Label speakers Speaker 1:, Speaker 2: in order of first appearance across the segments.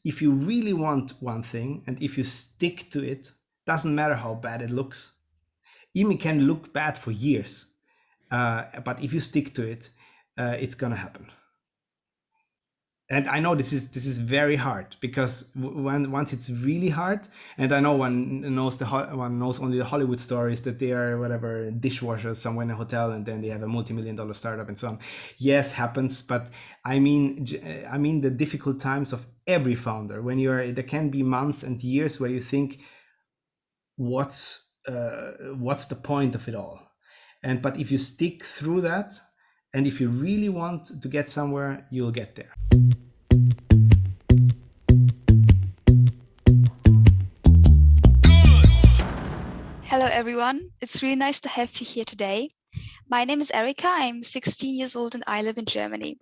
Speaker 1: if you really want one thing and if you stick to it, doesn't matter how bad it looks. Even can look bad for years, but if you stick to it, it's gonna happen. And I know this is very hard, because once it's really hard, and I know one knows only the Hollywood stories, that they are whatever dishwashers somewhere in a hotel and then they have a multi-million-dollar startup and so on. Yes, happens, but I mean the difficult times of every founder, when there can be months and years where you think, what's the point of it all? But if you stick through that, and if you really want to get somewhere, you'll get there.
Speaker 2: Hello everyone, it's really nice to have you here today. My name is Erika, I'm 16 years old and I live in Germany.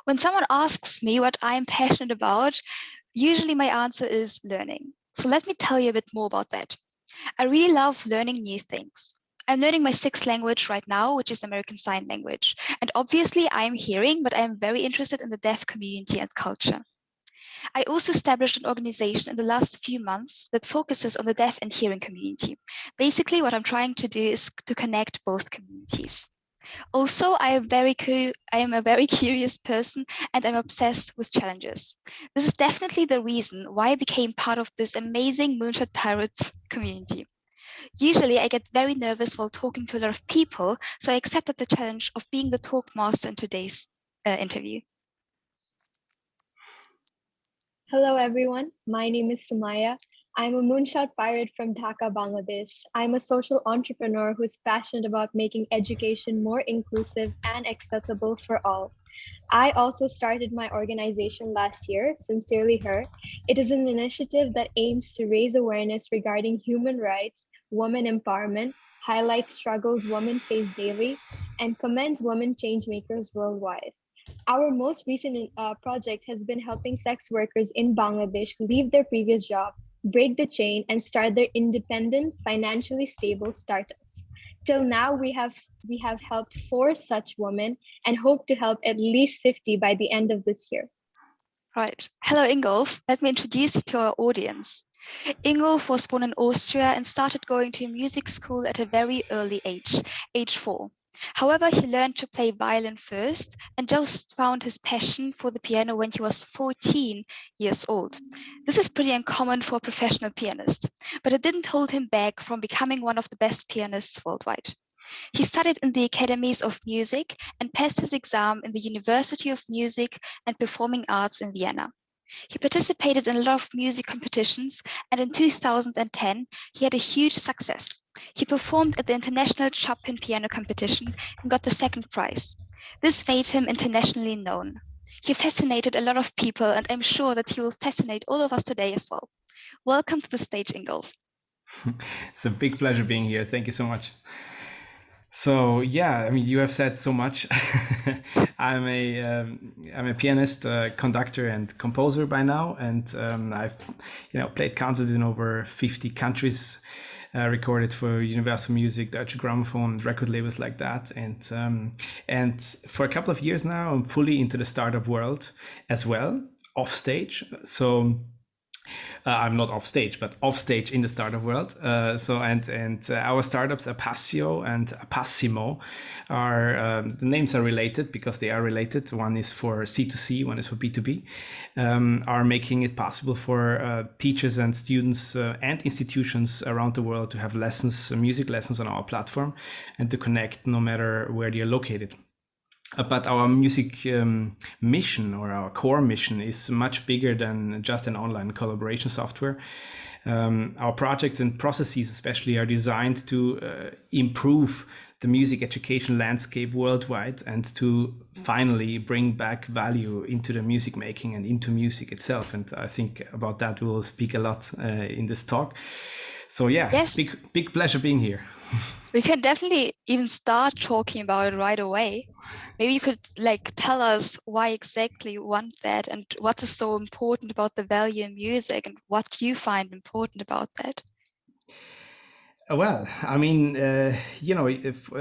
Speaker 2: When someone asks me what I'm passionate about, usually my answer is learning. So let me tell you a bit more about that. I really love learning new things. I'm learning my 6th language right now, which is American Sign Language. And obviously I'm hearing, but I'm very interested in the deaf community and culture. I also established an organization in the last few months that focuses on the deaf and hearing community. Basically, what I'm trying to do is to connect both communities. Also, I am a very curious person and I'm obsessed with challenges. This is definitely the reason why I became part of this amazing Moonshot Pirates community. Usually, I get very nervous while talking to a lot of people, so I accepted the challenge of being the talk master in today's interview.
Speaker 3: Hello everyone, my name is Sumaya. I'm a Moonshot Pirate from Dhaka, Bangladesh. I'm a social entrepreneur who's passionate about making education more inclusive and accessible for all. I also started my organization last year, Sincerely Her. It is an initiative that aims to raise awareness regarding human rights, women empowerment, highlight struggles women face daily, and commends women changemakers worldwide. Our most recent project has been helping sex workers in Bangladesh leave their previous job, break the chain, and start their independent, financially stable startups. Till now, we have helped 4 such women and hope to help at least 50 by the end of this year.
Speaker 2: Right. Hello, Ingolf. Let me introduce you to our audience. Ingolf was born in Austria and started going to music school at a very early age 4. However, he learned to play violin first and just found his passion for the piano when he was 14 years old. This is pretty uncommon for a professional pianist, but it didn't hold him back from becoming one of the best pianists worldwide. He studied in the academies of music and passed his exam in the University of Music and Performing Arts in Vienna. He participated in a lot of music competitions, and in 2010, he had a huge success. He performed at the International Chopin Piano Competition and got the 2nd prize. This made him internationally known. He fascinated a lot of people, and I'm sure that he will fascinate all of us today as well. Welcome to the stage, Ingolf.
Speaker 1: It's a big pleasure being here. Thank you so much. So yeah, I mean, you have said so much. I'm a pianist, conductor, and composer by now, and I've played concerts in over 50 countries, recorded for Universal Music, Deutsche Grammophon, record labels like that, and for a couple of years now, I'm fully into the startup world as well, off stage. So. I'm not off stage, but off stage in the startup world. Our startups APPASSIO and APPASSIMO are the names are related because they are related. One is for C2C, one is for B2B. Are making it possible for teachers and students and institutions around the world to have music lessons on our platform, and to connect no matter where they are located. But our music mission, or our core mission, is much bigger than just an online collaboration software. Our projects and processes especially are designed to improve the music education landscape worldwide, and to finally bring back value into the music making and into music itself. And I think about that we will speak a lot in this talk. So yeah, yes. It's a big pleasure being here.
Speaker 2: We can definitely even start talking about it right away. Maybe you could tell us why exactly you want that, and what is so important about the value in music, and what you find important about that.
Speaker 1: Well, I mean,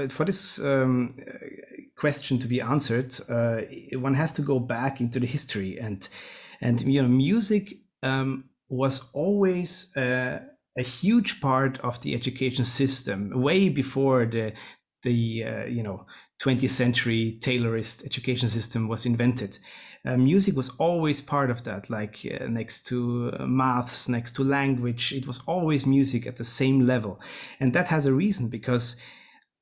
Speaker 1: for this question to be answered, one has to go back into the history. And And music was always a huge part of the education system, way before the 20th century Taylorist education system was invented. Music was always part of that, like next to maths, next to language. It was always music at the same level. And that has a reason, because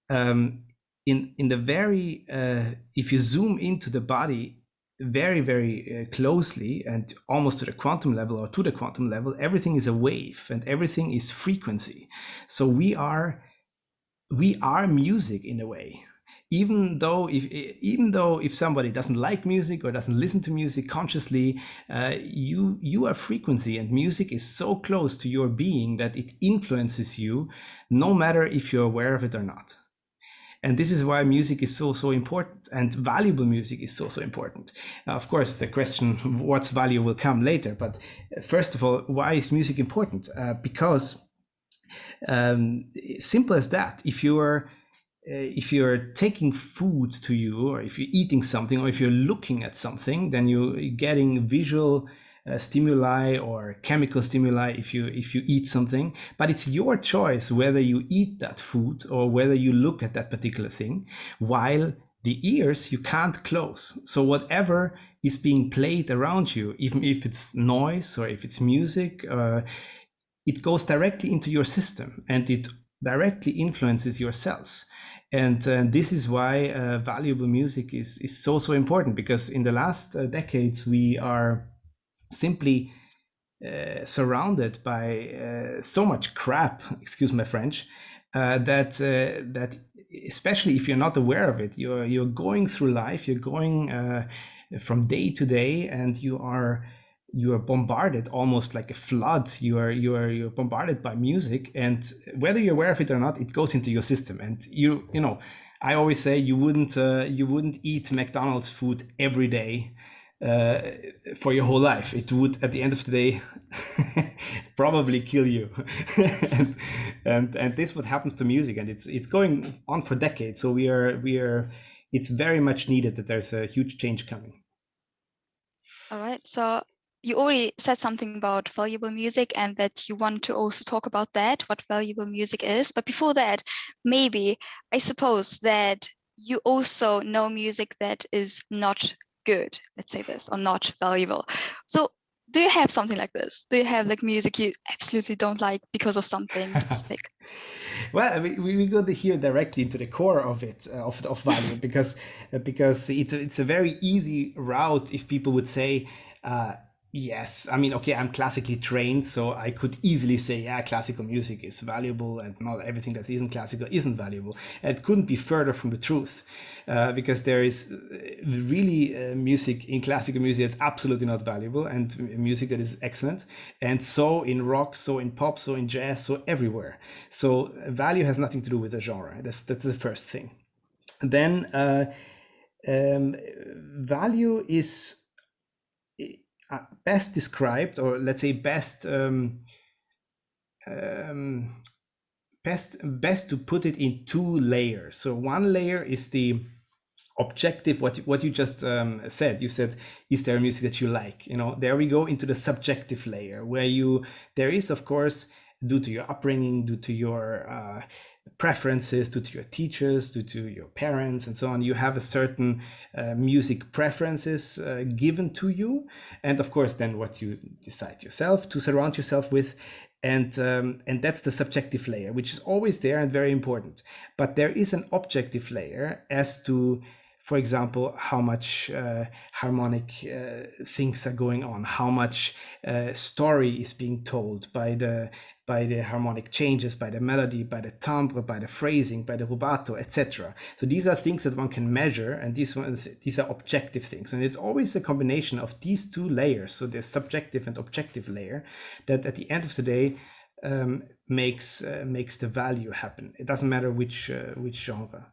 Speaker 1: in the very, if you zoom into the body very, very closely and almost to the quantum level or to the quantum level, everything is a wave and everything is frequency. So we are music in a way. Even though if somebody doesn't like music or doesn't listen to music consciously, you are frequency, and music is so close to your being that it influences you, no matter if you're aware of it or not. And this is why music is so important, and valuable music is so important. Of course, the question what's value will come later, but first of all, why is music important? Because simple as that, if you're taking food to you, or if you're eating something, or if you're looking at something, then you're getting visual stimuli or chemical stimuli if you eat something. But it's your choice whether you eat that food or whether you look at that particular thing, while the ears you can't close. So whatever is being played around you, even if it's noise or if it's music, it goes directly into your system and it directly influences your cells. And this is why valuable music is so important, because in the last decades we are simply surrounded by so much crap, excuse my French, that especially if you're not aware of it, you're going through life, you're going from day to day, and you are bombarded almost like a flood. You're bombarded by music, and whether you're aware of it or not, it goes into your system. And you know, I always say you wouldn't eat McDonald's food every day for your whole life. It would, at the end of the day, probably kill you. and this what happens to music, and it's going on for decades. So we are it's very much needed that there's a huge change coming.
Speaker 2: All right, so you already said something about valuable music and that you want to also talk about that, what valuable music is. But before that, maybe I suppose that you also know music that is not good, let's say this, or not valuable. So do you have something like this? Do you have like music you absolutely don't like because of something specific?
Speaker 1: Well, I mean, we go here directly into the core of it, of value, because it's a very easy route if people would say, yes, I mean, okay, I'm classically trained, so I could easily say, yeah, classical music is valuable, and not everything that isn't classical isn't valuable. It couldn't be further from the truth, because there is really music in classical music that's absolutely not valuable, and music that is excellent, and so in rock, so in pop, so in jazz, so everywhere. So value has nothing to do with the genre. That's the first thing. Then value is best described, or let's say best to put it in two layers. So one layer is the objective, what you just said. You said, is there music that you like? You know, there we go into the subjective layer, where there is, of course, due to your upbringing, due to your preferences, due to your teachers, due to your parents, and so on, you have a certain music preferences given to you, and of course then what you decide yourself to surround yourself with, and that's the subjective layer, which is always there and very important. But there is an objective layer as to, for example, how much harmonic things are going on, how much story is being told by the harmonic changes, by the melody, by the timbre, by the phrasing, by the rubato, etc. So these are things that one can measure, and these are objective things. And it's always a combination of these two layers, so the subjective and objective layer, that at the end of the day makes the value happen. It doesn't matter which genre.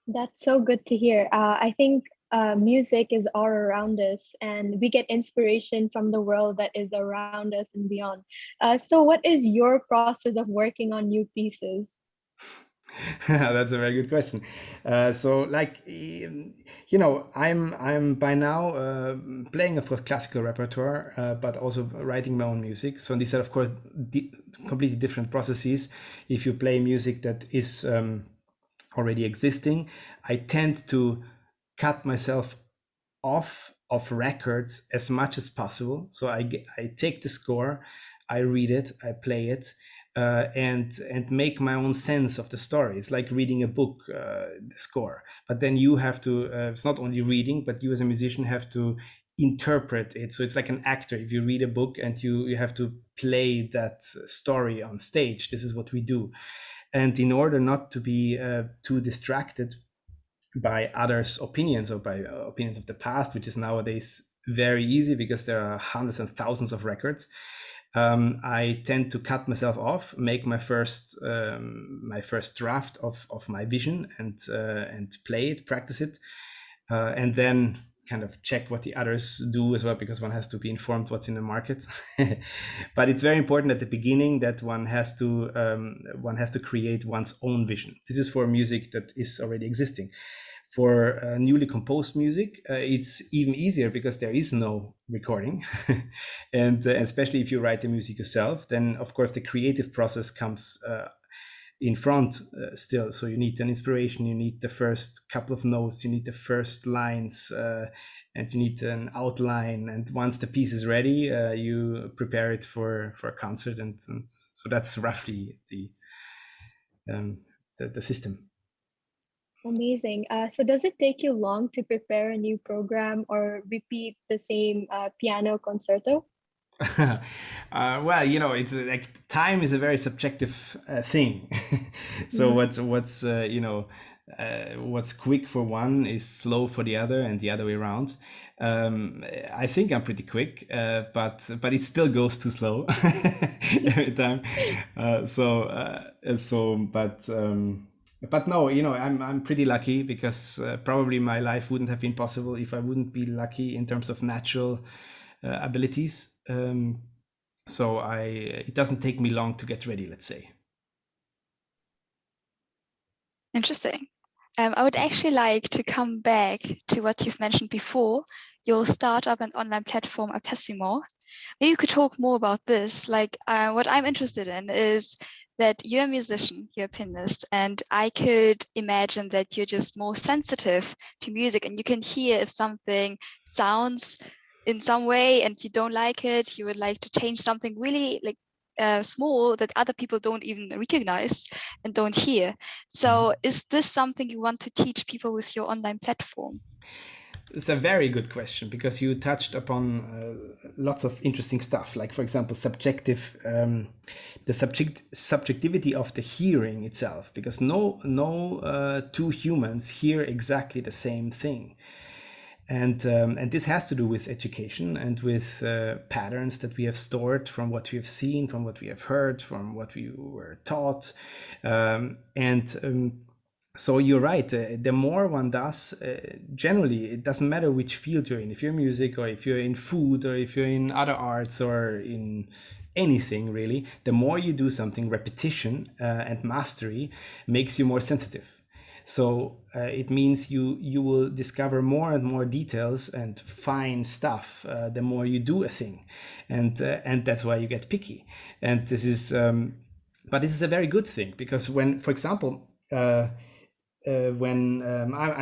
Speaker 3: That's so good to hear. I think music is all around us, and we get inspiration from the world that is around us and beyond. So what is your process of working on new pieces?
Speaker 1: That's a very good question. So, like, I'm by now playing, of course, classical repertoire, but also writing my own music. So these are, of course, completely different processes. If you play music that is already existing, I tend to cut myself off of records as much as possible. So I take the score, I read it, I play it, and make my own sense of the story. It's like reading a book, the score. But then you have to. It's not only reading, but you as a musician have to interpret it. So it's like an actor. If you read a book and you have to play that story on stage, this is what we do. And in order not to be too distracted by others' opinions or by opinions of the past, which is nowadays very easy because there are hundreds and thousands of records. I tend to cut myself off, make my first draft of my vision, and play it, practice it, and then kind of check what the others do as well, because one has to be informed what's in the market. But it's very important at the beginning that one has to create one's own vision. This is for music that is already existing. For newly composed music, it's even easier because there is no recording. And especially if you write the music yourself, then of course the creative process comes in front still. So you need an inspiration, you need the first couple of notes, you need the first lines, and you need an outline. And once the piece is ready, you prepare it for a concert. And so that's roughly the system.
Speaker 3: Amazing. So does it take you long to prepare a new program or repeat the same piano concerto?
Speaker 1: Well, it's like time is a very subjective thing. So what's quick for one is slow for the other, and the other way around. I think I'm pretty quick, but it still goes too slow every time. But no, I'm pretty lucky because probably my life wouldn't have been possible if I wouldn't be lucky in terms of natural abilities. So it doesn't take me long to get ready, let's say.
Speaker 2: Interesting. I would actually like to come back to what you've mentioned before, your startup and online platform, APPASSIO. Maybe you could talk more about this. Like what I'm interested in is that you're a musician, you're a pianist, and I could imagine that you're just more sensitive to music and you can hear if something sounds in some way and you don't like it, you would like to change something really like small that other people don't even recognize and don't hear. So is this something you want to teach people with your online platform?
Speaker 1: It's a very good question because you touched upon lots of interesting stuff. Like, for example, the subjectivity of the hearing itself, because no two humans hear exactly the same thing. And this has to do with education and with patterns that we have stored from what we have seen, from what we have heard, from what we were taught. So you're right. The more one does, generally, it doesn't matter which field you're in. If you're in music, or if you're in food, or if you're in other arts, or in anything really, the more you do something, repetition and mastery makes you more sensitive. So it means you will discover more and more details and fine stuff the more you do a thing, and that's why you get picky. And this is, but this is a very good thing, because when, for example, I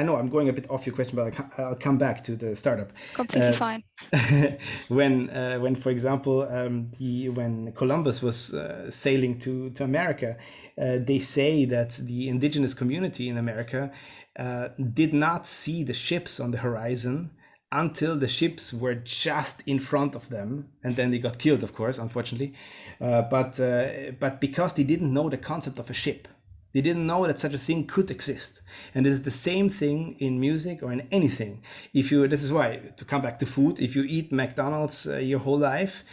Speaker 1: know I'm going a bit off your question, but I'll come back to the startup.
Speaker 2: Completely fine.
Speaker 1: When, for example, when Columbus was sailing to America, they say that the indigenous community in America did not see the ships on the horizon until the ships were just in front of them, and then they got killed, of course, unfortunately. But because they didn't know the concept of a ship. They didn't know that such a thing could exist. And this is the same thing in music or in anything. This is why, to come back to food, if you eat McDonald's your whole life,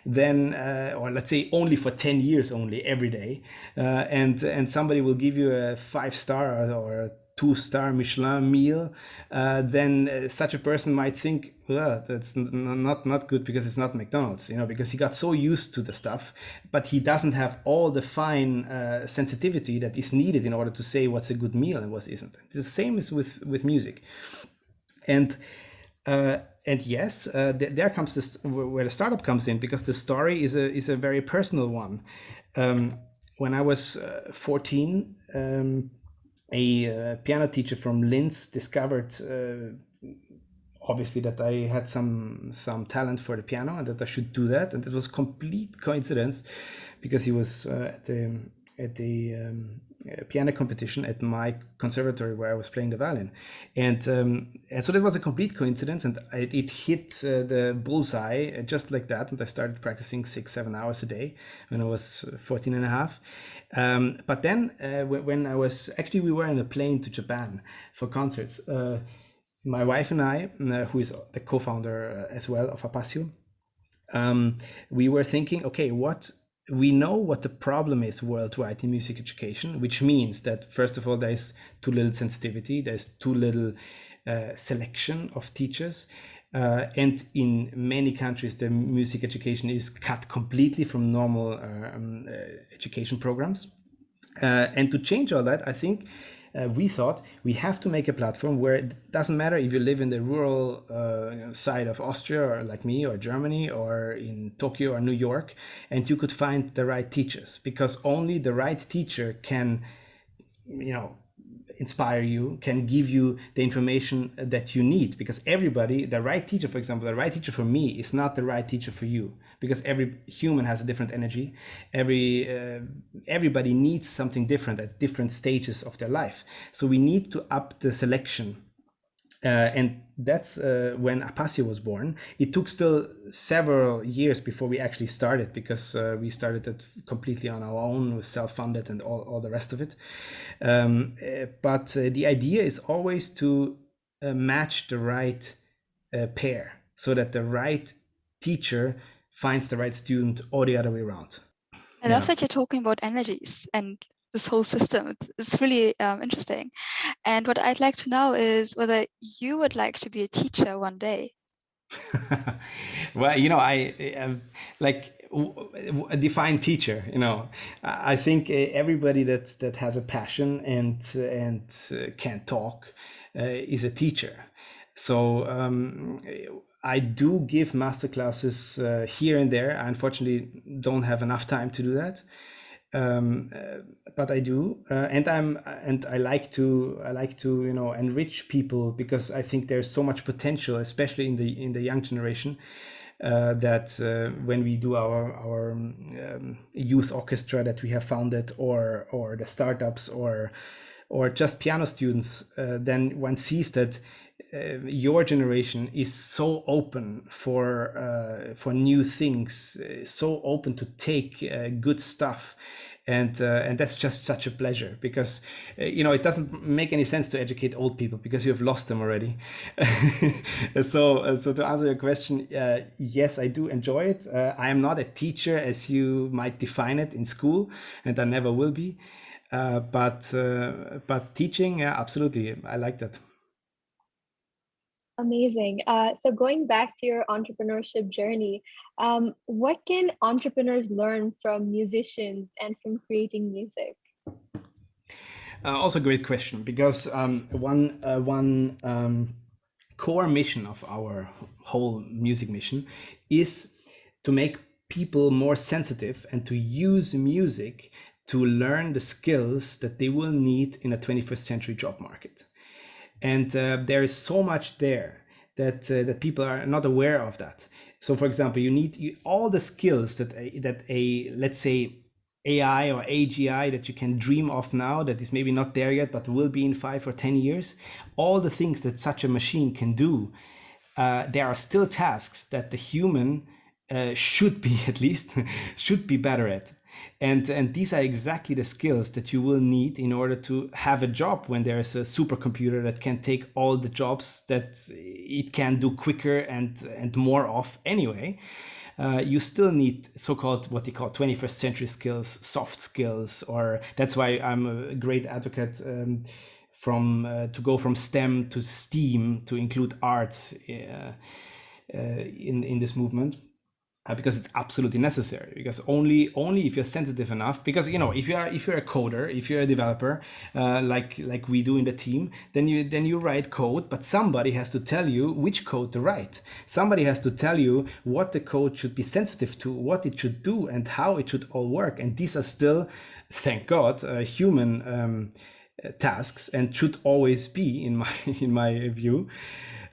Speaker 1: then, or let's say only for 10 years only, every day, and somebody will give you a 5-star or a 2-star Michelin meal, then such a person might think, well, that's not good because it's not McDonald's, because he got so used to the stuff, but he doesn't have all the fine sensitivity that is needed in order to say what's a good meal and what isn't. The same is with music. And yes, there comes this where the startup comes in, because the story is a very personal one. When I was 14, a piano teacher from Linz discovered, obviously, that I had some talent for the piano and that I should do that. And it was complete coincidence, because he was at the piano competition at my conservatory where I was playing the violin, and so that was a complete coincidence, and it hit the bullseye just like that. And I started practicing 6-7 hours a day when I was 14 and a half. But then when I was we were in a plane to Japan for concerts. My wife and I, who is the co-founder as well of APPASSIO, we were thinking, okay, we know what the problem is worldwide in music education, which means that, first of all, there's too little sensitivity, there's too little selection of teachers. And in many countries, the music education is cut completely from normal education programs. And to change all that, I think we thought we have to make a platform where it doesn't matter if you live in the rural side of Austria, or like me, or Germany, or in Tokyo or New York, and you could find the right teachers, because only the right teacher can, inspire you, can give you the information that you need. Because the right teacher, for example, the right teacher for me is not the right teacher for you, because every human has a different energy. Everybody needs something different at different stages of their life. So we need to up the selection. And that's when APPASSIO was born. It took still several years before we actually started, because we started it completely on our own, with self-funded and all the rest of it. But the idea is always to match the right pair, so that the right teacher finds the right student, or the other way around.
Speaker 2: I love that you're talking about energies and this whole system. It's really interesting. And what I'd like to know is whether you would like to be a teacher one day.
Speaker 1: Well, I a defined teacher. I think everybody that has a passion and can talk is a teacher. So I do give masterclasses here and there. I unfortunately don't have enough time to do that, but I do, and I like to enrich people, because I think there's so much potential, especially in the young generation. That when we do our youth orchestra that we have founded, or the startups, or just piano students, then one sees that your generation is so open for new things, so open to take good stuff. And that's just such a pleasure, because it doesn't make any sense to educate old people, because you have lost them already. So to answer your question, yes, I do enjoy it. I am not a teacher as you might define it in school, and I never will be. But teaching, yeah, absolutely, I like that.
Speaker 3: Amazing. So going back to your entrepreneurship journey, what can entrepreneurs learn from musicians and from creating music?
Speaker 1: Also a great question, because one core mission of our whole music mission is to make people more sensitive and to use music to learn the skills that they will need in a 21st century job market. And there is so much there that people are not aware of that. So, for example, you need all the skills that a let's say AI or AGI that you can dream of now, that is maybe not there yet, but will be in 5 or 10 years. All the things that such a machine can do, there are still tasks that the human should be at least should be better at. And these are exactly the skills that you will need in order to have a job when there is a supercomputer that can take all the jobs that it can do quicker and more of anyway. You still need so-called what they call 21st century skills, soft skills, or that's why I'm a great advocate to go from STEM to STEAM to include arts in this movement. Because it's absolutely necessary, because only if you're sensitive enough, because if you're a coder, if you're a developer, like we do in the team, then you write code, but somebody has to tell you which code to write. Somebody has to tell you what the code should be sensitive to, what it should do, and how it should all work. And these are still, thank God, human tasks, and should always be in my view.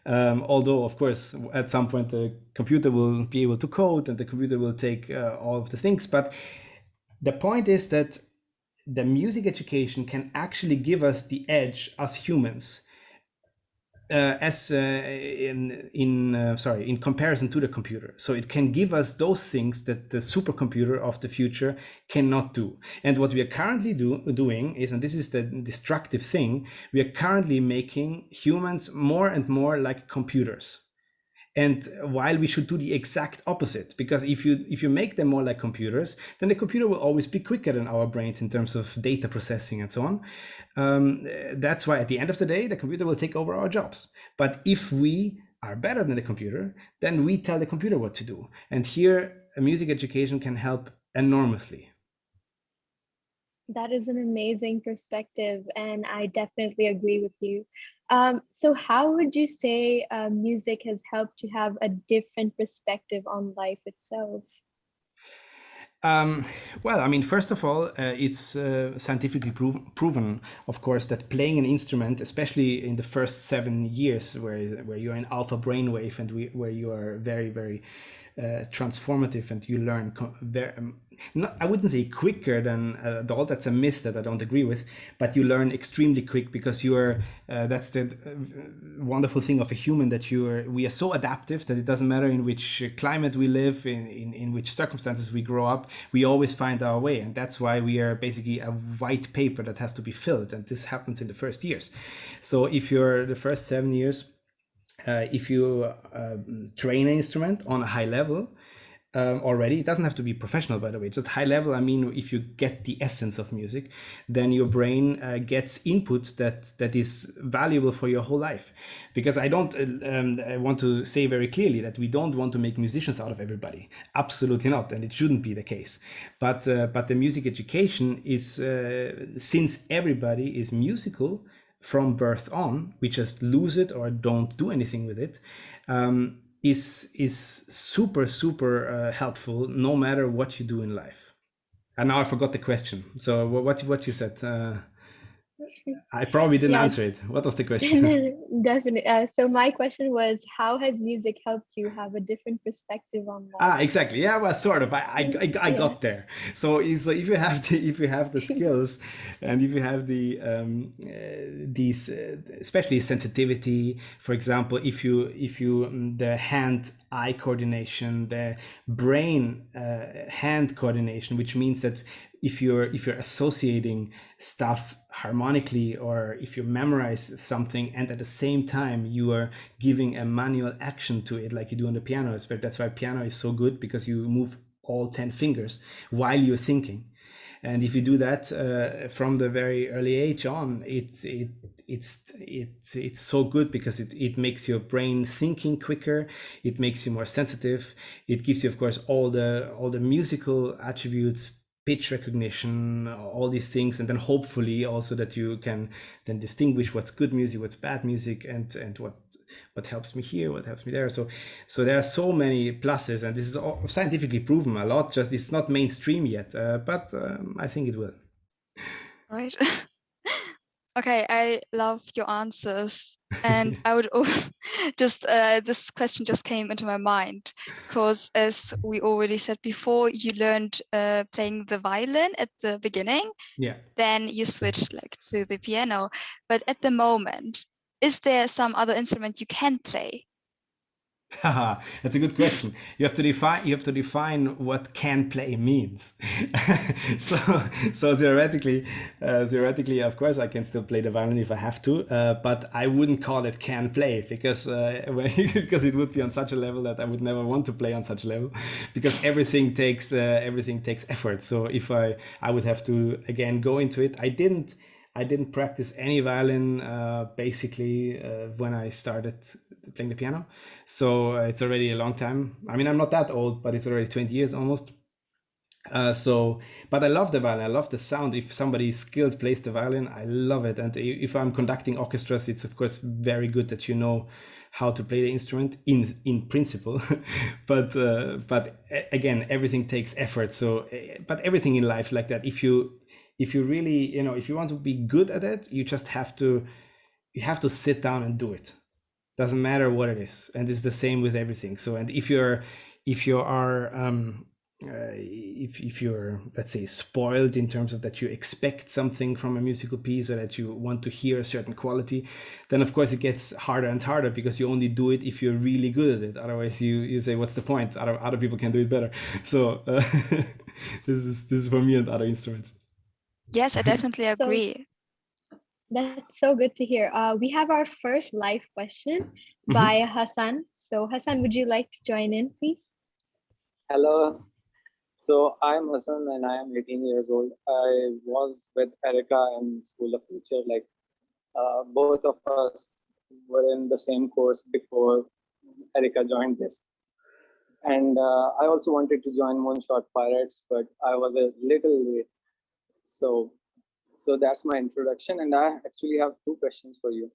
Speaker 1: Although, of course, at some point the computer will be able to code and the computer will take all of the things. But the point is that the music education can actually give us the edge as humans, in comparison to the computer. So it can give us those things that the supercomputer of the future cannot do. And what we are currently doing is, and this is the destructive thing, we are currently making humans more and more like computers. And while we should do the exact opposite, because if you make them more like computers, then the computer will always be quicker than our brains in terms of data processing and so on. That's why at the end of the day, the computer will take over our jobs. But if we are better than the computer, then we tell the computer what to do. And here, a music education can help enormously.
Speaker 3: That is an amazing perspective, and I definitely agree with you. So how would you say music has helped you have a different perspective on life itself?
Speaker 1: Well, I mean, first of all, it's scientifically proven, of course, that playing an instrument, especially in the first 7 years, where you're in alpha brainwave and where you are very, very transformative, and you learn I wouldn't say quicker than an adult. That's a myth that I don't agree with, but you learn extremely quick, because you are that's the wonderful thing of a human, that we are so adaptive that it doesn't matter in which climate we live, in which circumstances we grow up, we always find our way. And that's why we are basically a white paper that has to be filled, and this happens in the first years. So if you're the first 7 years, if you train an instrument on a high level already, it doesn't have to be professional, by the way, just high level. I mean, if you get the essence of music, then your brain gets input that is valuable for your whole life. Because I don't I want to say very clearly that we don't want to make musicians out of everybody. Absolutely not, and it shouldn't be the case. But the music education is, since everybody is musical from birth on, we just lose it or don't do anything with it, is super helpful, no matter what you do in life. And now I forgot the question. So what you said, I probably didn't answer it. What was the question?
Speaker 3: Definitely. So my question was, how has music helped you have a different perspective on life?
Speaker 1: Exactly. Yeah, well, sort of. I got there. So if you have the skills, and if you have these especially sensitivity, for example, if you the hand-eye coordination, the brain hand coordination, which means that if you're associating stuff harmonically, or if you memorize something and at the same time you are giving a manual action to it, like you do on the piano. That's why piano is so good, because you move all 10 fingers while you're thinking. And if you do that from the very early age on, it's so good, because it makes your brain thinking quicker. It makes you more sensitive. It gives you, of course, all the musical attributes, pitch recognition, all these things, and then hopefully also that you can then distinguish what's good music, what's bad music, and what helps me here, what helps me there. So there are so many pluses, and this is all scientifically proven a lot. Just it's not mainstream yet, but I think it will.
Speaker 2: Right. Okay, I love your answers, and I would just this question just came into my mind, because as we already said before, you learned playing the violin at the beginning.
Speaker 1: Yeah.
Speaker 2: Then you switched to the piano. But at the moment, is there some other instrument you can play?
Speaker 1: That's a good question. You have to define what can play means. so theoretically, of course, I can still play the violin if I have to, but I wouldn't call it can play, because because it would be on such a level that I would never want to play on such a level, because everything takes effort. So if I would have to again go into it. I didn't practice any violin basically when I started playing the piano. So it's already a long time. I mean, I'm not that old, but it's already 20 years almost. But I love the violin. I love the sound. If somebody skilled plays the violin, I love it. And if I'm conducting orchestras, it's of course very good that you know how to play the instrument in principle. But again, everything takes effort. So, but everything in life like that. If you really, if you want to be good at it, you just have to sit down and do it. Doesn't matter what it is, and it's the same with everything. So, and if you're if you're, let's say, spoiled in terms of that you expect something from a musical piece, or that you want to hear a certain quality, then of course it gets harder and harder, because you only do it if you're really good at it. Otherwise you say, what's the point? Other people can do it better. So this is for me and other instruments.
Speaker 2: Yes, I definitely agree.
Speaker 3: That's so good to hear. We have our first live question by Hassan. So Hassan, would you like to join in, please?
Speaker 4: Hello. So I'm Hassan and I am 18 years old. I was with Erica in School of Future. Like both of us were in the same course before Erica joined this. And I also wanted to join Moonshot Pirates, but I was a little late. So that's my introduction, and I actually have two questions for you.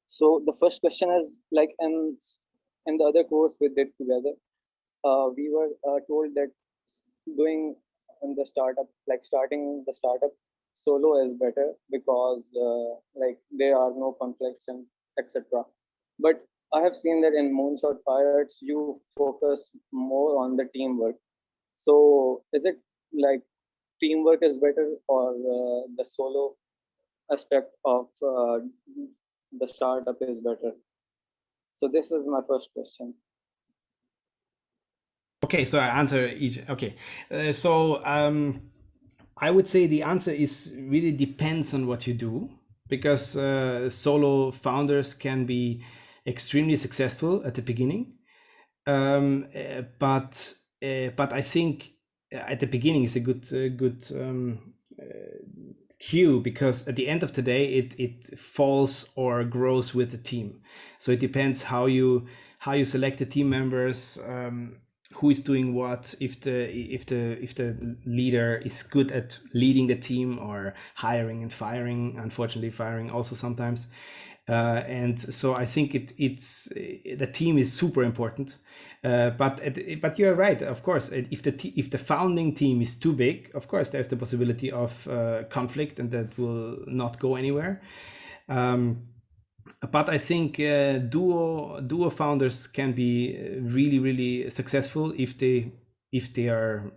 Speaker 4: So the first question is, like, in the other course we did together, we were told that doing in the startup, like starting the startup solo is better, because like there are no conflicts and etc. But I have seen that in Moonshot Pirates you focus more on the teamwork. So is it like teamwork is better, or the solo aspect of the startup is better? So this is my first question.
Speaker 1: Okay, so I answer each. Okay, I would say the answer is really depends on what you do, because solo founders can be extremely successful at the beginning, but I think at the beginning is a good cue, because at the end of the day it falls or grows with the team. So it depends how you select the team members, who is doing what, if the leader is good at leading the team, or hiring and firing, unfortunately firing also sometimes. And so I think it's the team is super important. But you're right, of course. If the founding team is too big, of course there's the possibility of conflict, and that will not go anywhere. But I think duo founders can be really successful if they are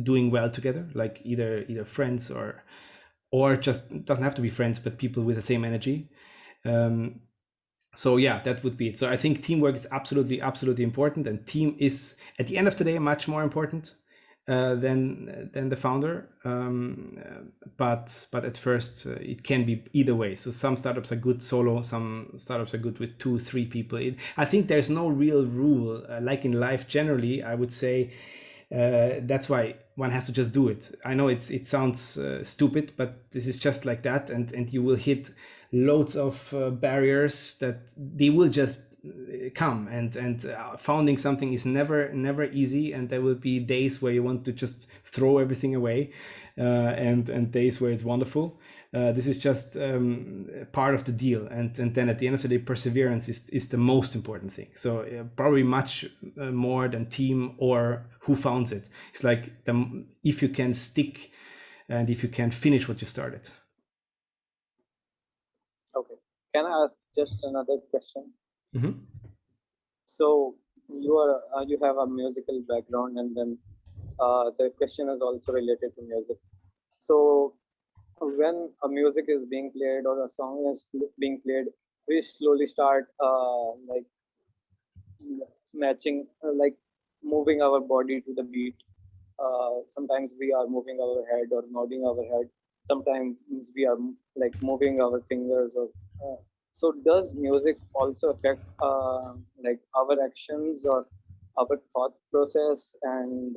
Speaker 1: doing well together, like either friends, or just doesn't have to be friends, but people with the same energy. So yeah, that would be it. So I think teamwork is absolutely important, and team is at the end of the day much more important than the founder. But at first it can be either way. So some startups are good solo, some startups are good with 2-3 people. I think there's no real rule, like in life generally. I would say that's why one has to just do it. I know it sounds stupid, but this is just like that, and you will hit loads of barriers that they will just come, and founding something is never easy, and there will be days where you want to just throw everything away, and days where it's wonderful. This is just part of the deal, and then at the end of the day, perseverance is the most important thing. So probably much more than team or who founds it. It's like if you can stick and if you can finish what you started.
Speaker 4: Okay, can I ask just another question?
Speaker 1: Mm-hmm.
Speaker 4: So you have a musical background, and then the question is also related to music. So when a music is being played or a song is being played, we slowly start like matching, like moving our body to the beat. Sometimes we are moving our head or nodding our head. Sometimes we are like moving our fingers. Or so does music also affect like our actions or our thought process? And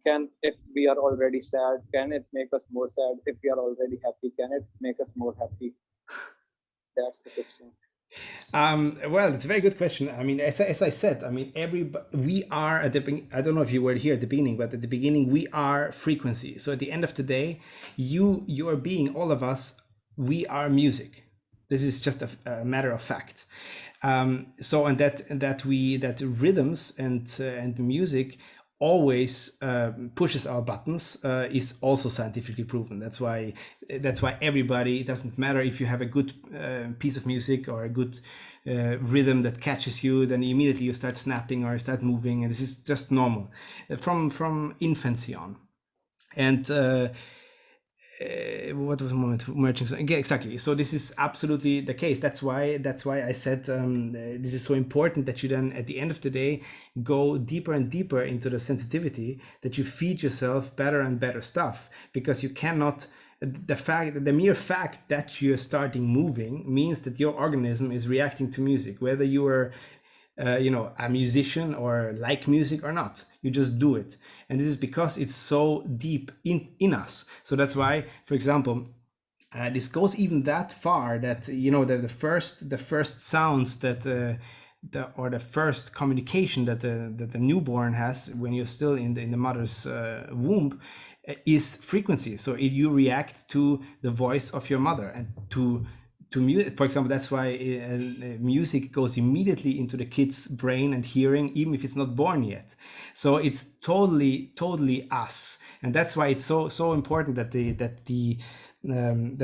Speaker 4: Can, if we are already sad, can it make us more sad? If we are already happy, can it make us more happy? That's the question.
Speaker 1: Well, it's a very good question. I mean, as I said, I mean, we are at the I don't know if you were here at the beginning, but at the beginning we are frequency. So at the end of the day, your being, all of us, we are music. This is just a matter of fact. So and that rhythms and music always pushes our buttons is also scientifically proven. That's why everybody, it doesn't matter if you have a good piece of music or a good rhythm that catches you, then immediately you start snapping or start moving, and this is just normal from infancy on. And what was the moment merging? Yeah, exactly. So this is absolutely the case. That's why I said this is so important that you then at the end of the day go deeper and deeper into the sensitivity, that you feed yourself better and better stuff, because you cannot. The mere fact that you're starting moving means that your organism is reacting to music, whether you are a musician or like music or not. You just do it, and this is because it's so deep in us. So that's why, for example, this goes even that far that that the first sounds that the first communication that the newborn has when you're still in the mother's womb is frequency. So you react to the voice of your mother, and to music, for example. That's why music goes immediately into the kid's brain and hearing, even if it's not born yet. So it's totally us, and that's why it's so important that the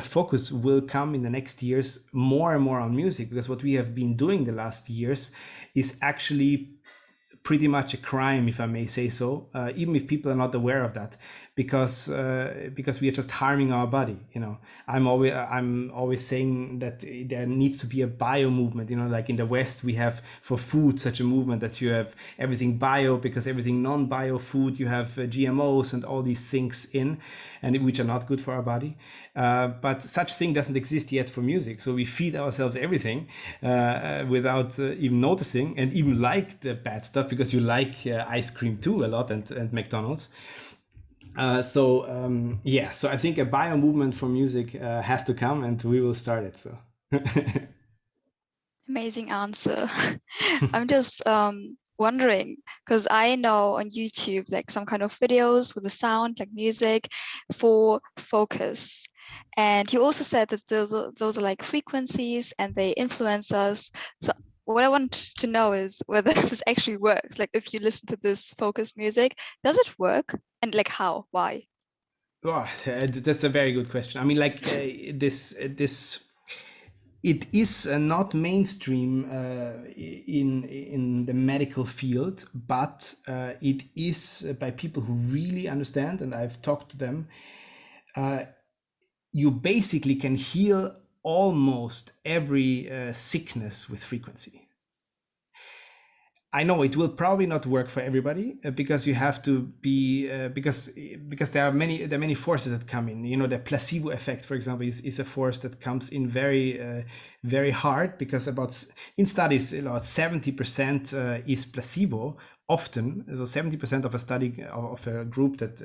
Speaker 1: focus will come in the next years more and more on music, because what we have been doing the last years is actually pretty much a crime, if I may say so, even if people are not aware of that, because we are just harming our body. I'm always saying that there needs to be a bio movement. Like in the West, we have for food such a movement that you have everything bio, because everything non-bio food, you have GMOs and all these things in, and which are not good for our body. But such thing doesn't exist yet for music. So we feed ourselves everything without even noticing, and even like the bad stuff, because you like ice cream too a lot, and McDonald's. So I think a bio movement for music has to come, and we will start it. So
Speaker 2: Amazing answer. I'm just wondering, because I know on YouTube like some kind of videos with the sound, like music, for focus. And you also said that those are like frequencies and they influence us. So what I want to know is whether this actually works. Like if you listen to this focus music, does it work? And like how? Why?
Speaker 1: oh, that's a very good question. I mean, like this it is not mainstream in the medical field, but it is by people who really understand, and I've talked to them. You basically can heal almost every sickness with frequency. I know it will probably not work for everybody because you have to be because there are many forces that come in. The placebo effect, for example, is a force that comes in very hard, because in studies about 70% is placebo often. So 70% of a study of a group that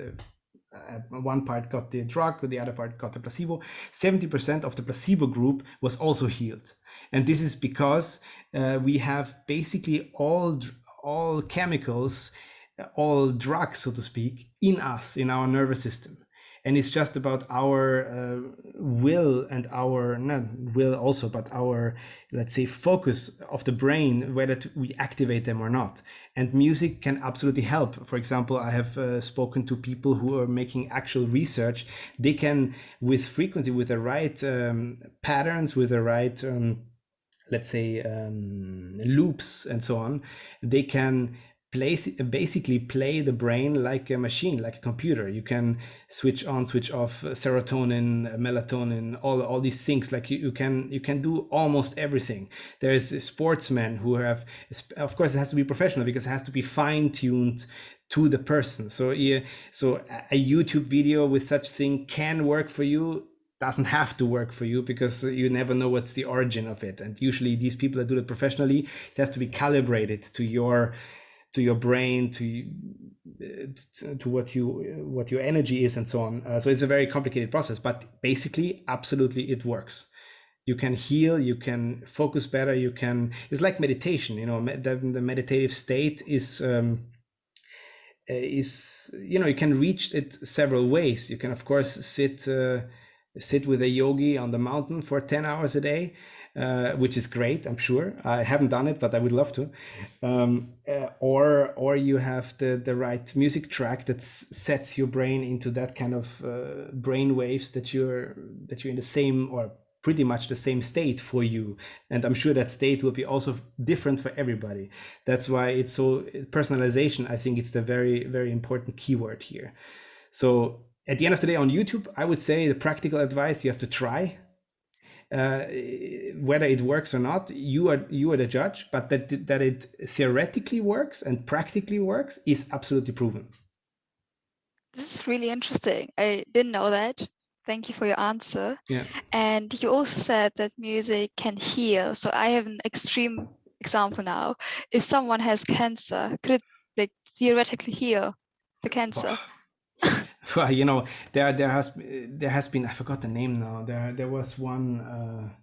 Speaker 1: one part got the drug, the other part got the placebo. 70% of the placebo group was also healed, and this is because we have basically all chemicals, all drugs, so to speak, in us, in our nervous system. And it's just about our will, and our not will also, but our, let's say, focus of the brain, whether we activate them or not. And music can absolutely help. For example, I have spoken to people who are making actual research. They can, with frequency, with the right patterns, with the right let's say loops and so on, they can basically play the brain like a machine, like a computer. You can switch on, switch off serotonin, melatonin, all these things. Like you can do almost everything. There's sportsmen who have, of course it has to be professional, because it has to be fine-tuned to the person. So a YouTube video with such thing can work for you, doesn't have to work for you, because you never know what's the origin of it. And usually these people that do it professionally, it has to be calibrated to your brain, to to what your energy is and so on. So it's a very complicated process, but basically, absolutely, it works. You can heal, you can focus better, it's like meditation, the meditative state is you can reach it several ways. You can, of course, sit with a yogi on the mountain for 10 hours a day, which is great. I'm sure I haven't done it, but I would love to. Or you have the right music track that sets your brain into that kind of brain waves that you're in the same, or pretty much the same state for you. And I'm sure that state will be also different for everybody. That's why it's so personalization. I think it's the very, very important keyword here. So at the end of the day, on YouTube, I would say the practical advice: you have to try. Whether it works or not, you are the judge. But that it theoretically works and practically works is absolutely proven.
Speaker 2: This is really interesting. I didn't know that. Thank you for your answer.
Speaker 1: Yeah.
Speaker 2: And you also said that music can heal. So I have an extreme example now. If someone has cancer, could it theoretically heal the cancer?
Speaker 1: Well, there has been, I forgot the name now. There was one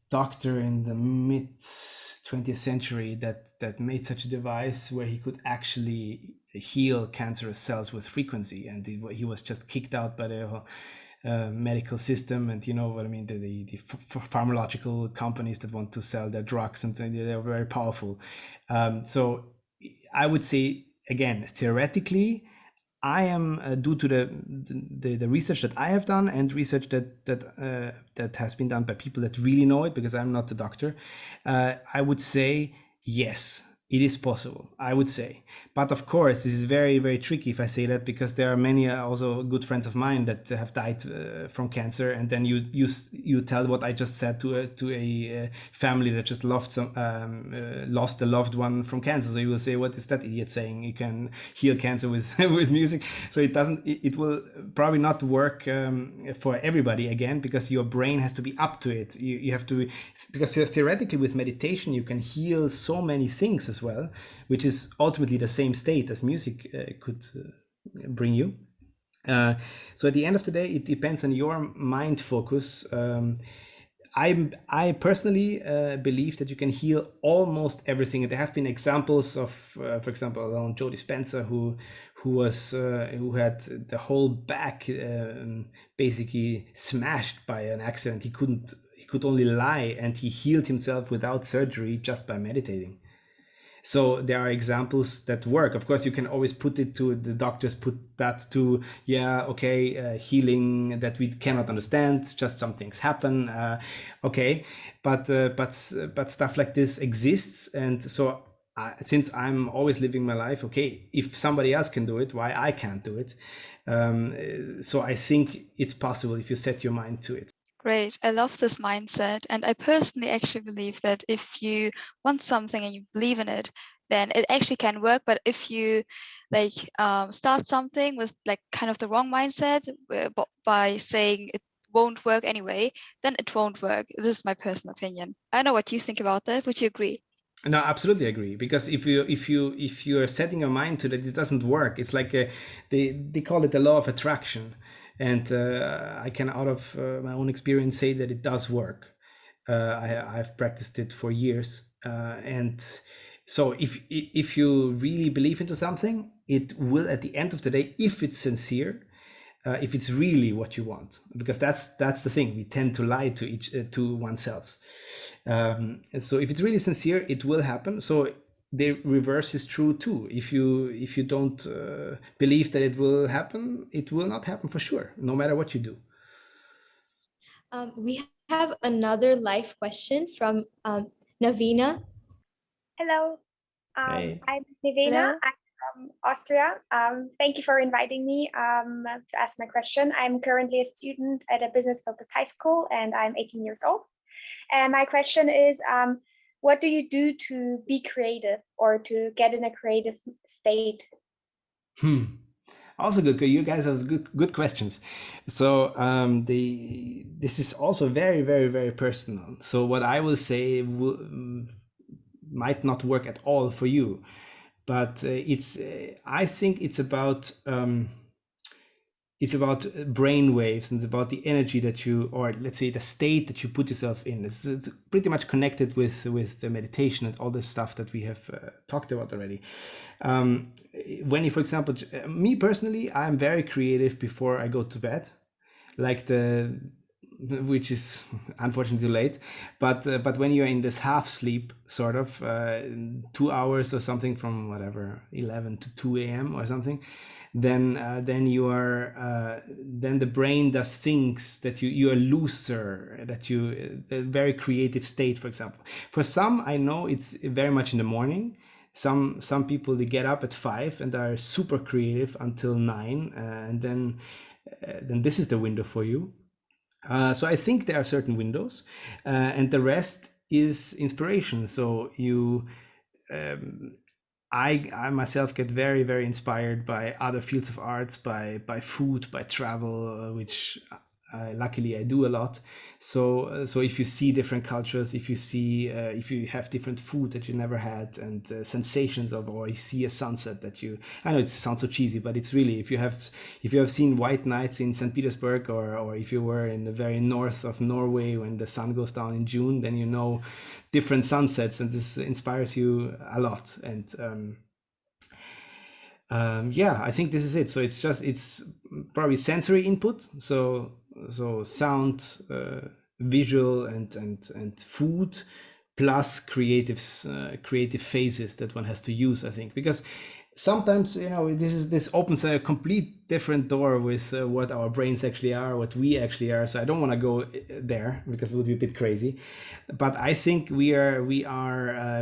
Speaker 1: doctor in the mid 20th century that made such a device where he could actually heal cancerous cells with frequency, and he was just kicked out by the medical system, and you know what I mean, the pharmacological companies that want to sell their drugs, and they're very powerful. So I would say, again, theoretically, I am due to the research that I have done, and research that has been done by people that really know it, because I'm not the doctor. I would say yes, it is possible, I would say. But of course, this is very, very tricky if I say that, because there are many also good friends of mine that have died from cancer, and then you tell what I just said to a family that just lost a loved one from cancer. So you will say, what is that idiot saying? You can heal cancer with with music. So it will probably not work for everybody, again, because your brain has to be up to it. You have to, because theoretically with meditation you can heal so many things as well, which is ultimately the same state as music could bring you. So at the end of the day, it depends on your mind focus. I personally believe that you can heal almost everything. And there have been examples of, for example, Joe Dispenza, who had the whole back basically smashed by an accident. He could only lie, and he healed himself without surgery just by meditating. So there are examples that work. Of course, you can always put it to the doctors, put that to, healing that we cannot understand, just some things happen. But stuff like this exists. And so since I'm always living my life, if somebody else can do it, why I can't do it? So I think it's possible if you set your mind to it.
Speaker 2: Great. I love this mindset. And I personally actually believe that if you want something and you believe in it, then it actually can work. But if you start something with kind of the wrong mindset, by saying it won't work anyway, then it won't work. This is my personal opinion. I don't know what you think about that. Would you agree?
Speaker 1: No, absolutely agree. Because if you are setting your mind to that it doesn't work, it's like they call it the law of attraction. And I can, out of my own experience, say that it does work. I've practiced it for years, and so if you really believe into something, it will, at the end of the day, if it's sincere, if it's really what you want, because that's the thing, we tend to lie to oneself. So if it's really sincere, it will happen. So the reverse is true too. If you don't believe that it will happen, it will not happen for sure, no matter what you do.
Speaker 3: We have another live question from Navina.
Speaker 5: Hello,
Speaker 1: Hey.
Speaker 5: I'm Nivena.
Speaker 2: Hello.
Speaker 5: I'm from Austria. Thank you for inviting me to ask my question. I'm currently a student at a business-focused high school, and I'm 18 years old. And my question is, what do you do to be creative or to get in a creative state?
Speaker 1: Also good. You guys have good questions. So this is also very, very, very personal. So what I will say might not work at all for you. but I think it's about brain waves, and it's about the energy that you, or let's say the state that you put yourself in. It's pretty much connected with the meditation and all this stuff that we have talked about already. When you, for example, me personally, I'm very creative before I go to bed, which is unfortunately late, but when you're in this half sleep sort of 2 hours or something, from whatever 11 to 2 a.m. or something, then you are then the brain does things that you are looser, that you a very creative state. For example, for some, I know it's very much in the morning. Some people, they get up at 5 and are super creative until 9, and then this is the window for you. So I think there are certain windows, and the rest is inspiration. So I myself get very, very inspired by other fields of arts, by food, by travel, which luckily I do a lot. So if you see different cultures, if you have different food that you never had, and sensations of, or you see a sunset that I know it sounds so cheesy, but it's really, if you have seen white nights in St. Petersburg, or if you were in the very north of Norway when the sun goes down in June, then you know different sunsets, and this inspires you a lot. And I think this is it. So it's probably sensory input, so sound, visual, and food, plus creative phases that one has to use, I think, because sometimes this opens a complete different door with what our brains actually are, what we actually are. So I don't want to go there because it would be a bit crazy, but I think we are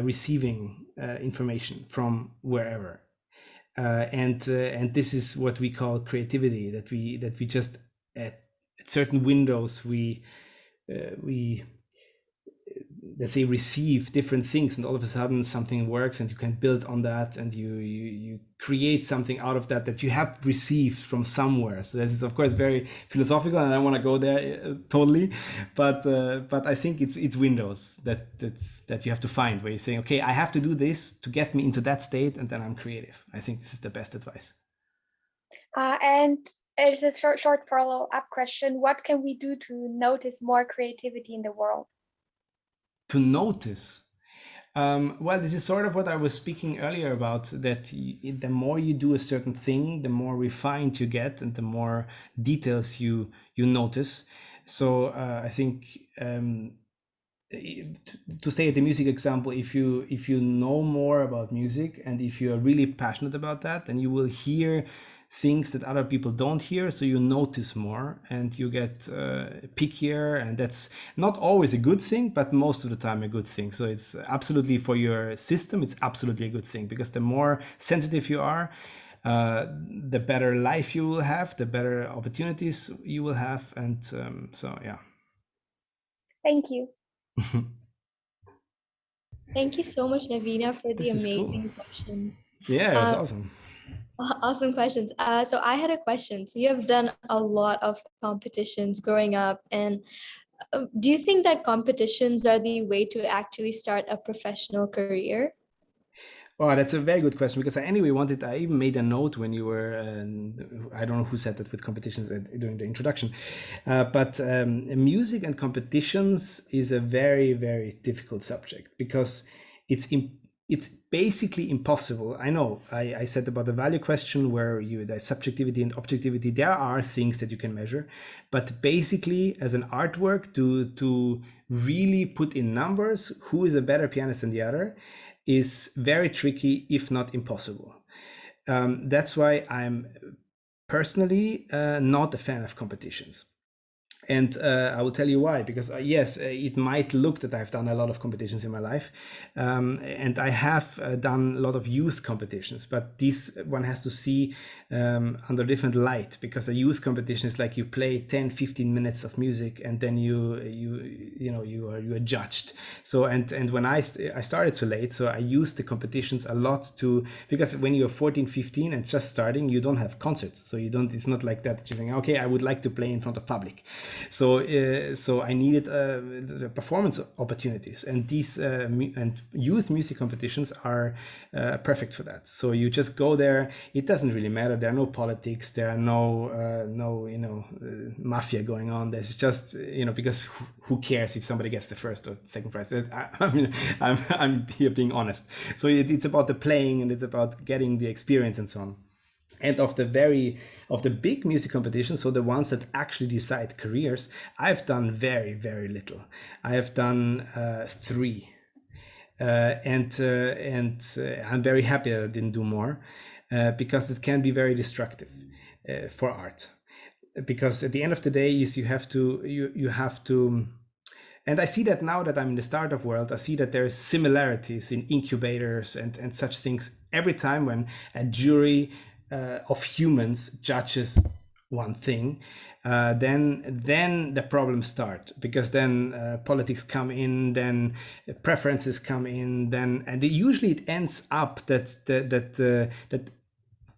Speaker 1: receiving information from wherever. And this is what we call creativity, that we just at certain windows we let's say receive different things, and all of a sudden something works, and you can build on that, and you create something out of that you have received from somewhere. So this is of course very philosophical, and I don't want to go there totally, but I think it's windows that you have to find, where you're saying, okay, I have to do this to get me into that state, and then I'm creative. I think this is the best advice.
Speaker 5: And as a short follow-up question, what can we do to notice more creativity in the world?
Speaker 1: To notice, well, this is sort of what I was speaking earlier about, that the more you do a certain thing, the more refined you get, and the more details you notice. So I think to stay at the music example, if you know more about music, and if you are really passionate about that, then you will hear things that other people don't hear, so you notice more, and you get pickier, and that's not always a good thing, but most of the time a good thing. So it's absolutely, for your system, it's absolutely a good thing, because the more sensitive you are, the better life you will have, the better opportunities you will have. And so yeah.
Speaker 5: Thank you.
Speaker 3: Thank you so much, Navina, for the amazing questions.
Speaker 1: Yeah, it's awesome.
Speaker 3: Awesome questions. So I had a question. So you have done a lot of competitions growing up, and do you think that competitions are the way to actually start a professional career?
Speaker 1: Oh, that's a very good question, because I even made a note when you were, I don't know who said that with competitions during the introduction, but music and competitions is a very, very difficult subject, because it's basically impossible. I know I said about the value question, where the subjectivity and objectivity, there are things that you can measure, but basically as an artwork, to really put in numbers who is a better pianist than the other is very tricky, if not impossible. That's why I'm personally not a fan of competitions. And I will tell you why, because yes, it might look that I've done a lot of competitions in my life, and I have done a lot of youth competitions, but this one has to see under different light, because a youth competition is like you play 10-15 minutes of music, and then you are judged. So and when I started so late, so I used the competitions a lot because when you're 14-15 and just starting, you don't have concerts, so it's not like that you're saying, okay, I would like to play in front of public. So I needed the performance opportunities, and these and youth music competitions are perfect for that. So you just go there. It doesn't really matter. There are no politics. There are no mafia going on. There's just because who cares if somebody gets the first or second prize? I mean, I'm here being honest. So it's about the playing, and it's about getting the experience and so on. And of the big music competitions, so the ones that actually decide careers, I've done very, very little. I have done 3, and I'm very happy that I didn't do more, because it can be very destructive for art. Because at the end of the day, is you have to. And I see that now that I'm in the startup world, I see that there is similarities in incubators and such things. Every time when a jury of humans judges one thing, then the problems start, because then politics come in, then preferences come in, and usually it ends up that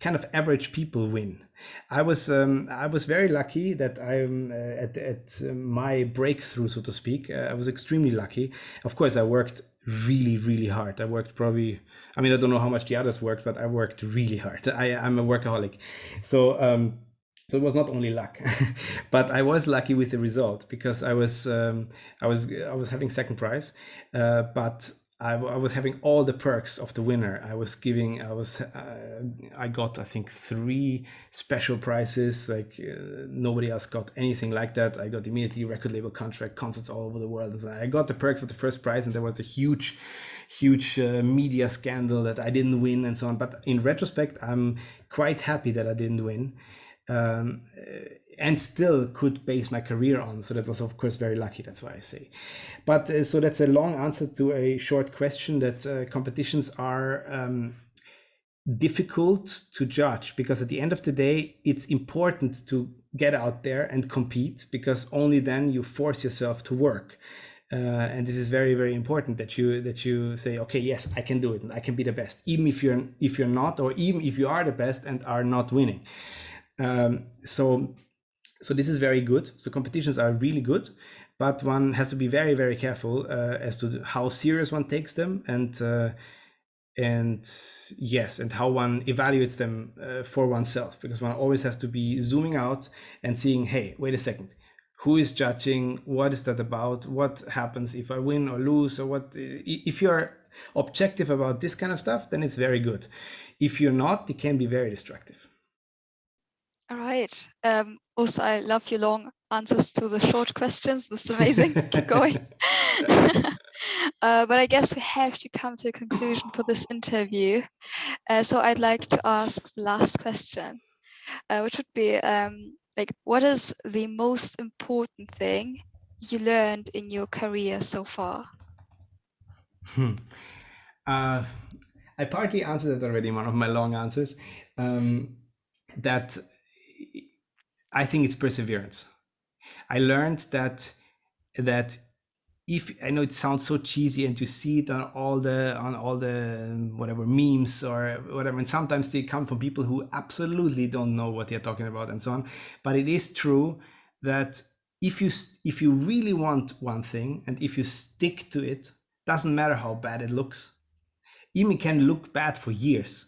Speaker 1: kind of average people win. I was very lucky that I'm at my breakthrough, so to speak. I was extremely lucky. Of course, I worked really, really hard. I worked probably, I mean, I don't know how much the others worked, but I worked really hard. I'm a workaholic. So it was not only luck, but I was lucky with the result, because I was having second prize, but I was having all the perks of the winner. I got, I think, 3 special prizes. Like nobody else got anything like that. I got immediately record label contract, concerts all over the world. I got the perks of the first prize, and there was a huge media scandal that I didn't win and so on. But in retrospect, I'm quite happy that I didn't win. And still could base my career on. So that was, of course, very lucky. That's why I say. But so that's a long answer to a short question, that competitions are difficult to judge, because at the end of the day, it's important to get out there and compete, because only then you force yourself to work. And this is very, very important, that you say, okay, yes, I can do it, and I can be the best, even if you're not, or even if you are the best and are not winning. So this is very good. So competitions are really good, but one has to be very, very careful as to how serious one takes them, and how one evaluates them for oneself, because one always has to be zooming out and seeing, hey, wait a second, who is judging? What is that about? What happens if I win or lose? Or what? If you're objective about this kind of stuff, then it's very good. If you're not, it can be very destructive.
Speaker 2: All right. Also, I love your long answers to the short questions. This is amazing. Keep going. But I guess we have to come to a conclusion for this interview. So I'd like to ask the last question, which would be what is the most important thing you learned in your career so far?
Speaker 1: I partly answered that already in one of my long answers. That I think it's perseverance. I learned that if, I know it sounds so cheesy, and you see it on all the whatever memes or whatever, and sometimes they come from people who absolutely don't know what they're talking about and so on. But it is true that if you really want one thing, and if you stick to it, doesn't matter how bad it looks. Even it can look bad for years,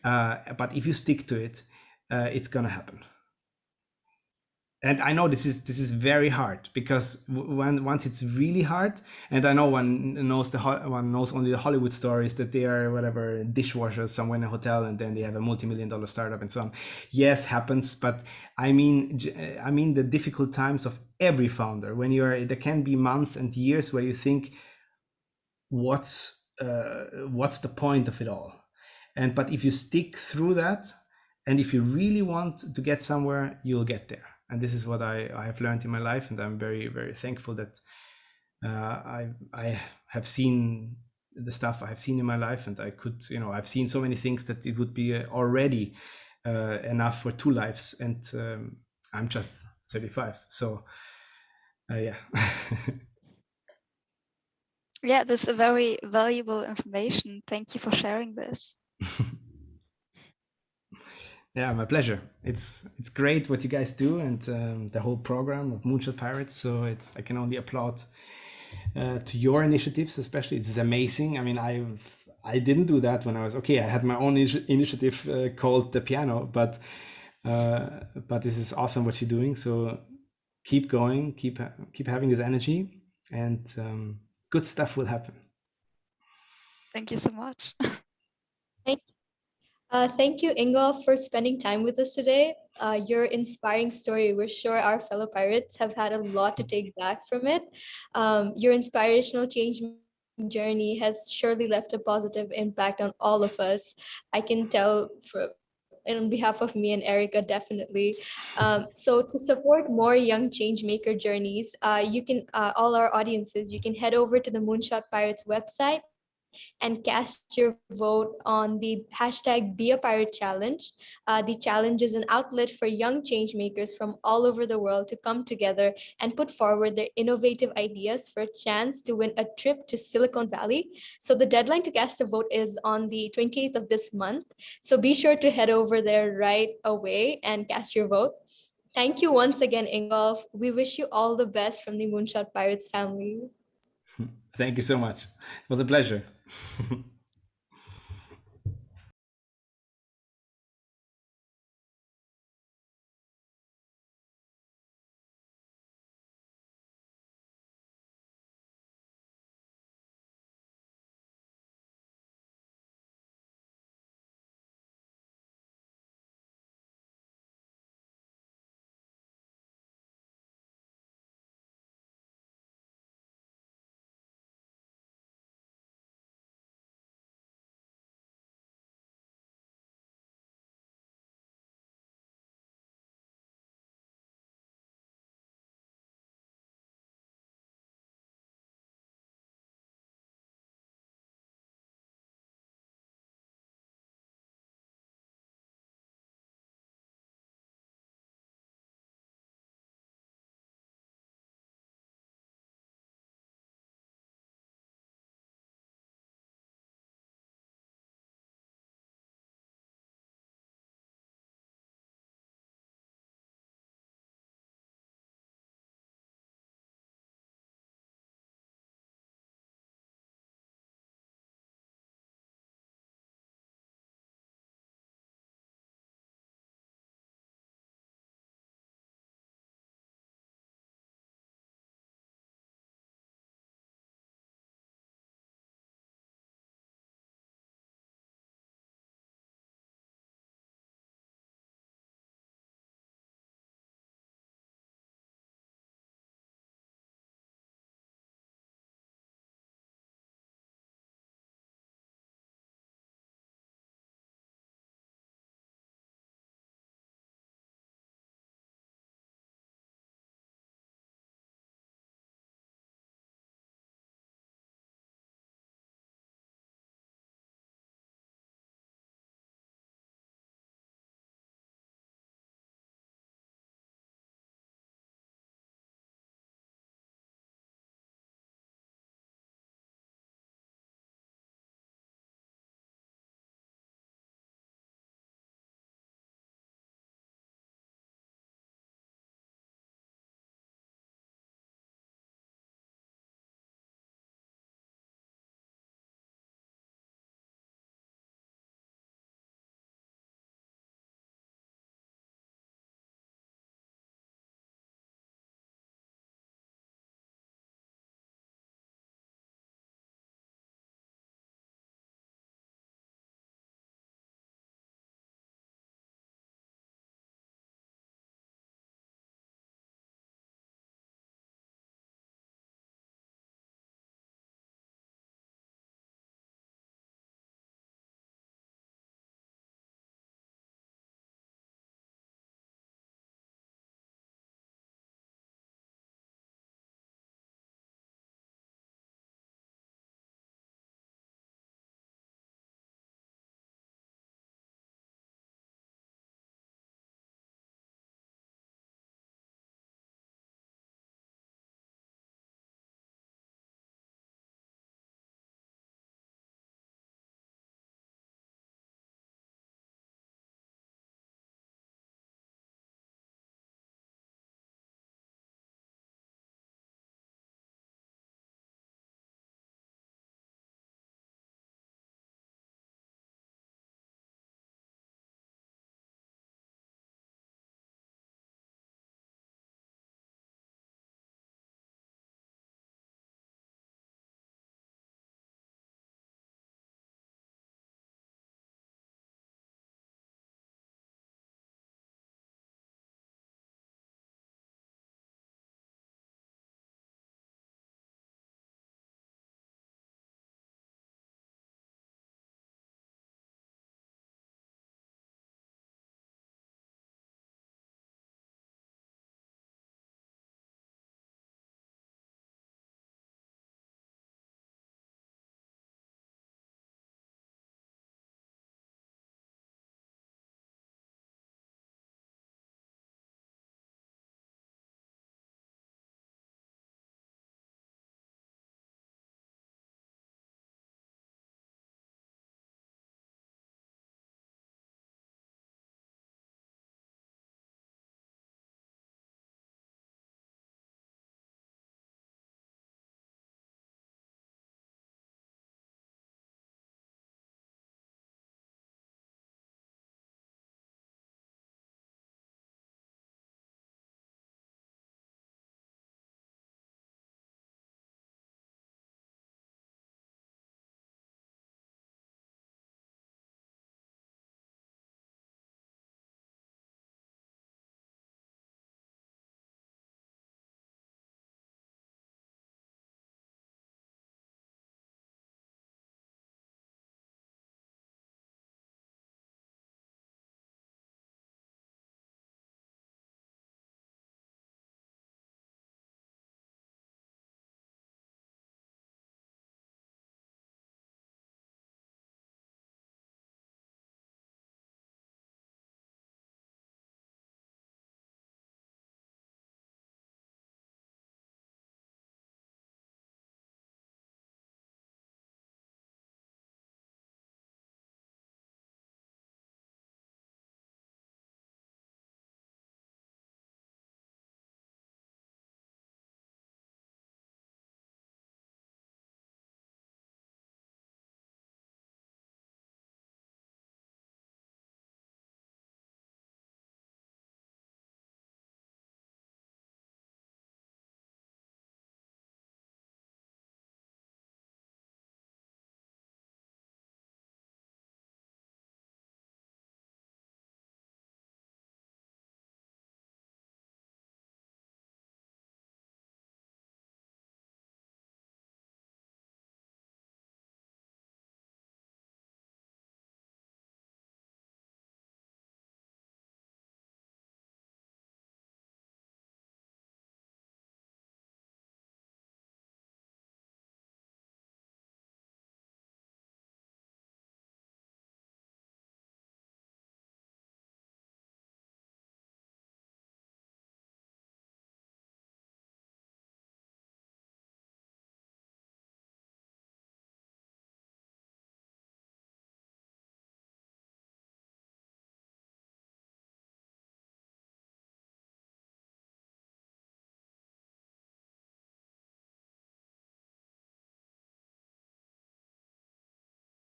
Speaker 1: but if you stick to it, it's gonna happen. And I know this is very hard, because once it's really hard, and I know one knows only the Hollywood stories, that they are whatever dishwashers somewhere in a hotel, and then they have a multi-million-dollar startup and so on. Yes, happens, but I mean the difficult times of every founder, when there can be months and years where you think, what's the point of it all? But if you stick through that, and if you really want to get somewhere, you'll get there. And this is what I have learned in my life, and I'm very, very thankful that I have seen the stuff I have seen in my life, and I've seen so many things that it would be already enough for 2 lives, and I'm just 35. So yeah.
Speaker 2: Yeah, this is a very valuable information. Thank you for sharing this.
Speaker 1: Yeah, my pleasure. It's great what you guys do, and the whole program of Moonshot Pirates. So I can only applaud to your initiatives, especially. It's amazing. I mean, I didn't do that when I was okay. I had my own initiative called the piano, but this is awesome what you're doing. So keep going, keep having this energy, and good stuff will happen.
Speaker 2: Thank you so much.
Speaker 3: Thank you, Ingolf, for spending time with us today. Your inspiring story, we're sure our fellow pirates have had a lot to take back from it. Your inspirational change journey has surely left a positive impact on all of us. I can tell on behalf of me and Erica, definitely. So to support more young change maker journeys, you can, all our audiences, you can head over to the Moonshot Pirates website and cast your vote on the hashtag Be a Pirate Challenge. The challenge is an outlet for young change makers from all over the world to come together and put forward their innovative ideas for a chance to win a trip to Silicon Valley. So the deadline to cast a vote is on the 28th of this month. So be sure to head over there right away and cast your vote. Thank you once again, Ingolf. We wish you all the best from the Moonshot Pirates family.
Speaker 1: Thank you so much. It was a pleasure.